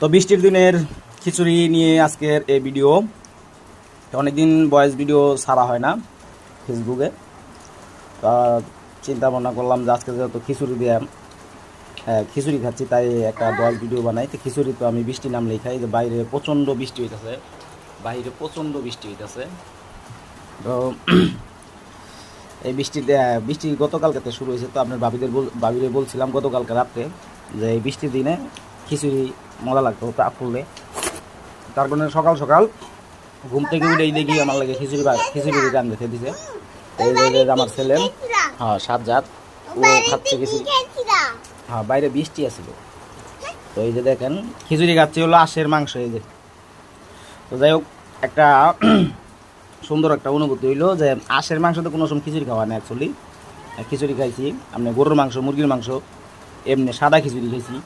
তো বৃষ্টির দিনের খিচুড়ি নিয়ে আজকের এই ভিডিও। অনেকদিন ভয়েস ভিডিও ছাড়া হয় না ফেসবুকে, তা চিন্তা ভাবনা করলাম যে আজকে যেহেতু খিচুড়ি দিয়ে খিচুড়ি খাচ্ছি, তাই একটা ভয়েস ভিডিও বানাই। তো খিচুড়ি তো আমি বৃষ্টি নামলেই খাই, যে বাইরে প্রচণ্ড বৃষ্টি হইতেছে, তো এই বৃষ্টি গতকালকে শুরু হয়েছে। তো আপনার ভাবিরে বলছিলাম গতকালকে রাত্রে যে এই বৃষ্টির দিনে খিচুড়ি মজা লাগতো তা করলে। তার কারণে সকাল সকাল ঘুম থেকে উঠেই দেখি আমার লাগে খিচুড়ি রান রেখে দিছে। এই যে আমার ছেলে, হ্যাঁ সাজ্জাদ, ও খাচ্ছে খিচুড়ি। হ্যাঁ বাইরে বৃষ্টি আছিল, তো এই যে দেখেন খিচুড়ি খাচ্ছে হলো আঁশের মাংস। এই যে, তো যাই হোক, একটা সুন্দর একটা অনুভূতি হইলো যে আঁশের মাংস তো কোনো সময় খিচুড়ি খাওয়া না। অ্যাকচুয়ালি খিচুড়ি খাইছি, আপনি গরুর মাংস, মুরগির মাংস, এমনি সাদা খিচুড়ি খাইছি।